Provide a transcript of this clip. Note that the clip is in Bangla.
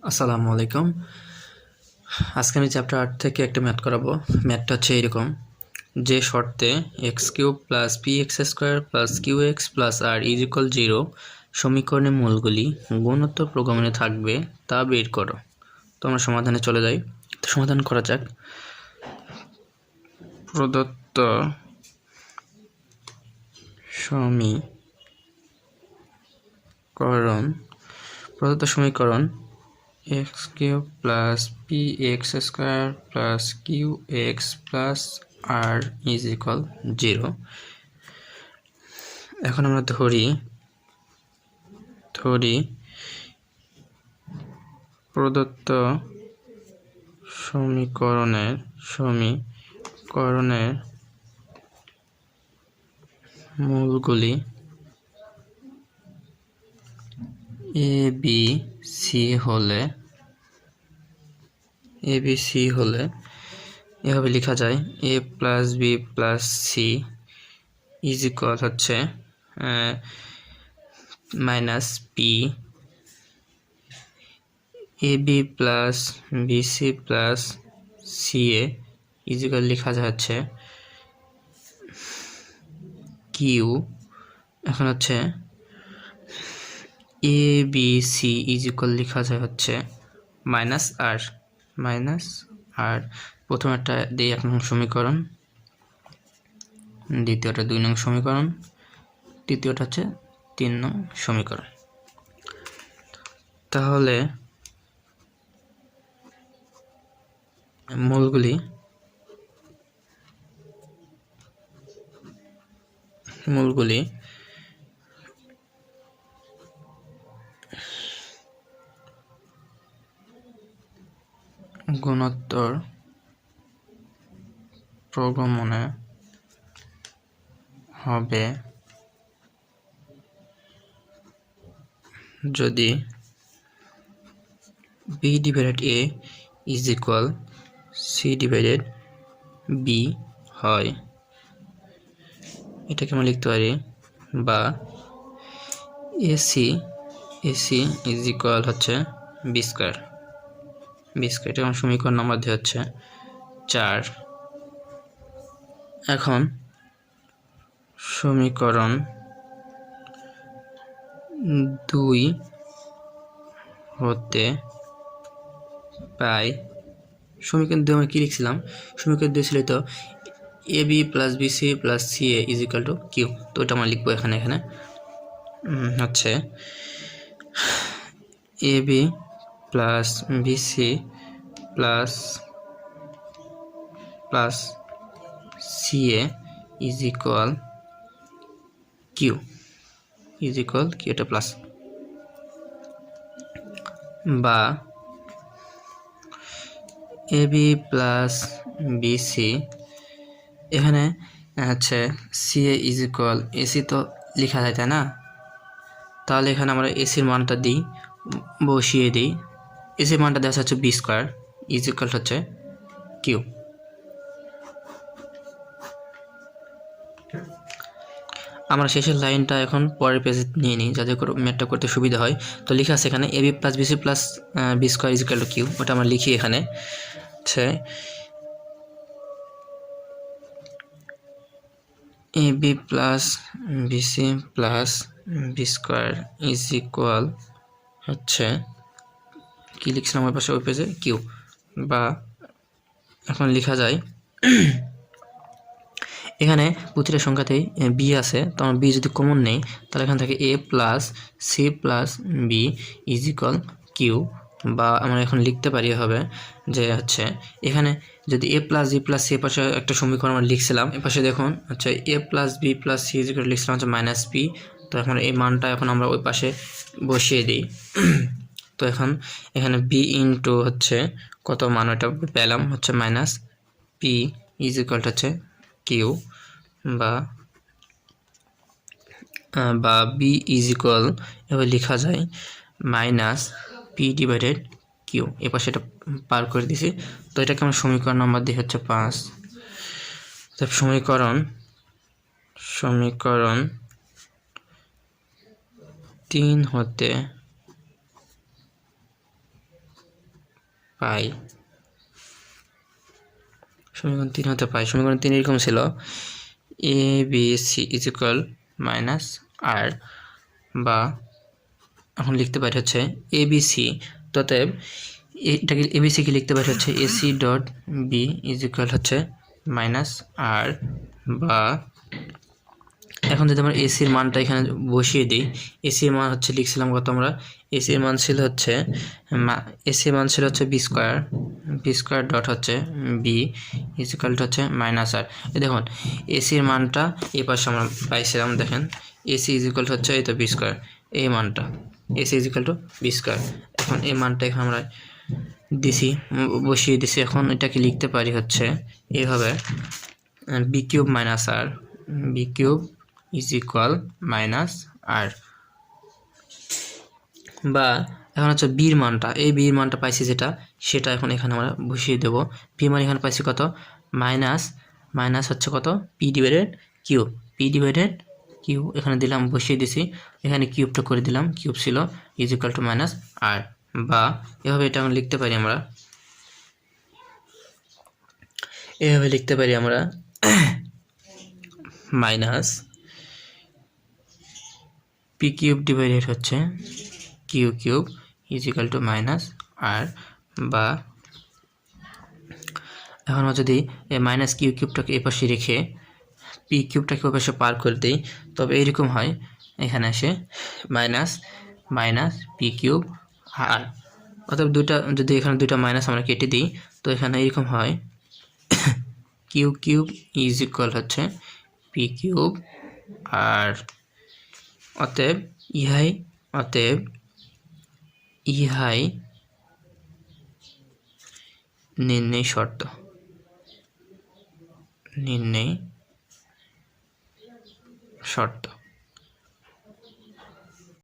আসসালামুআলাইকুম। আজকে আমি চ্যাপ্টার 8 থেকে একটা ম্যাথ করাবো। ম্যাথটা হচ্ছে এরকম, যে শর্তে x³ + px² + qx + r = 0 সমীকরণের মূলগুলি গুণোত্তর প্রগমনে থাকবে তা বের করো। তো আমরা সমাধানে চলে যাই। তো সমাধান করা যাক। প্রদত্ত সমীকরণ x³ + px² + qx + r = 0। এখন আমরা ধরি প্রদত্ত সমীকরণের মূলগুলি a b c হলে এভাবে লেখা যায় a + b + c = হচ্ছে -p ab + bc + ca লেখা যাচ্ছে q। এখন হচ্ছে abc লেখা যায় হচ্ছে -r। প্রথমটা দিই 1 নং সমীকরণ, দ্বিতীয়টা 2 নং সমীকরণ, তৃতীয়টা হচ্ছে 3 নং সমীকরণ। তাহলে মূলগুলি গুণোত্তর প্রগমনে হবে যদি b/a = c/b হয়। এটাকে আমরা লিখতে পারি, বা ac = হচ্ছে b²। এটা আমার সমীকরণ নাম্বার দিয়ে হচ্ছে 4। এখন সমীকরণ 2 হতে পাই, সমীকরণ 2 আমরা কি লিখছিলাম? সমীকরণ 2 ছিল তো ab + bc + ca = q। তো এটা আমরা লিখবো এখানে হচ্ছে ab + bc + ca = q এটা প্লাস, বা ab + bc এখানে হচ্ছে ca ac তো লেখা যায়, তাই না? তাহলে এখানে আমরা এসির মানটা বসিয়ে দিই। এসির মানটা দেওয়া হচ্ছে b² হচ্ছে q। আমরা শেষের লাইনটা এখন পরের পেজে নিয়ে নিই যাতে করে ম্যাথটা করতে সুবিধা হয়। তো লেখা আছে এখানে ab + bc + b² = q। ওটা আমরা লিখি এখানে হচ্ছে ab + bc + b² হচ্ছে কি লিখছিলাম ওই পাশে ওই পেজে q। বা এখন লেখা যায় এখানে প্রতিটা সংখ্যাতেই b আছে, তো আমরা b যদি কমন নেই তাহলে এখান থেকে a + c + b = q। বা আমরা এখন লিখতে পারি হবে যে হচ্ছে এখানে যদি a + b + c পাশে একটা সমীকরণ আমরা লিখছিলাম, এ পাশে দেখুন হচ্ছে a + b + c লিখছিলাম হচ্ছে -p। তো এখন এই মানটা এখন আমরা ওই পাশে বসিয়ে দিই। তো এখন এখানে b ইন্টু হচ্ছে কত মান ওটা পেলাম হচ্ছে -p হচ্ছে q। বা b এভাবে লেখা যায় -p/q। এ পাশে এটা পার করে দিছি। তো এটাকে আমরা সমীকরণ নাম্বার দিই হচ্ছে 5। সমীকরণ 3 হতে পাই, সমীকরণ 3 হতে পাই। সমীকরণ 3 এরকম ছিল A B C is equal minus আর, বা এখন লিখতে পারি হচ্ছে এ বি সি, অতএব এটাকে এ বি সিকে লিখতে পারি হচ্ছে AC dot B is equal হচ্ছে মাইনাস আর, বা এখন যদি আমরা এসির মানটা এখানে বসিয়ে দিই, এসির মান হচ্ছে লিখছিলাম কত আমরা, এসির মান ছিল হচ্ছে বি স্কোয়ার ডট হচ্ছে বি ইজ ইকুয়াল টু হচ্ছে মাইনাস আর। দেখুন এসির মানটা এই পাশে আমরা পাইছিলাম, দেখেন এসি ইজ ইকুয়াল টু হচ্ছে এই তো বি স্কোয়ার, এই মানটা AC is equal to B square. এখন এই মানটা এখানে আমরা বসিয়ে দিছি। এখন এটাকে লিখতে পারি হচ্ছে এইভাবে B cube minus R, B cube is equal minus আর, বা এখন হচ্ছে বির মানটা, এই বির মানটা পাইছি যেটা, সেটা এখন এখানে আমরা বসিয়ে দেব। পি মান এখানে পাইছি কত, মাইনাস হচ্ছে কত পি ডিভাইডেড কিউ, এখানে দিলাম বসিয়ে দিছি, এখানে কিউবটা করে দিলাম, কিউব ছিল ইজ ইকুয়াল টু মাইনাস আর, বা এভাবে এটা আমরা লিখতে পারি আমরা মাইনাস পি কিউব ডিভাইডেড হচ্ছে Q cube is equal to minus আর, বা এখন যদি মাইনাস কিউ কিউবটাকে এই পাশে রেখে পি কিউবটাকে ওই পাশে পার করে দিই, তবে এইরকম হয়, এখানে আসে মাইনাস পি কিউব আর, অর্থাৎ যদি এখানে দুইটা মাইনাস আমরা কেটে দিই, তো এখানে এরকম হয় কিউ কিউব ইজ ইকুয়াল হচ্ছে পি কিউব আর, অতএব ইহাই নির্ণয় শর্ত।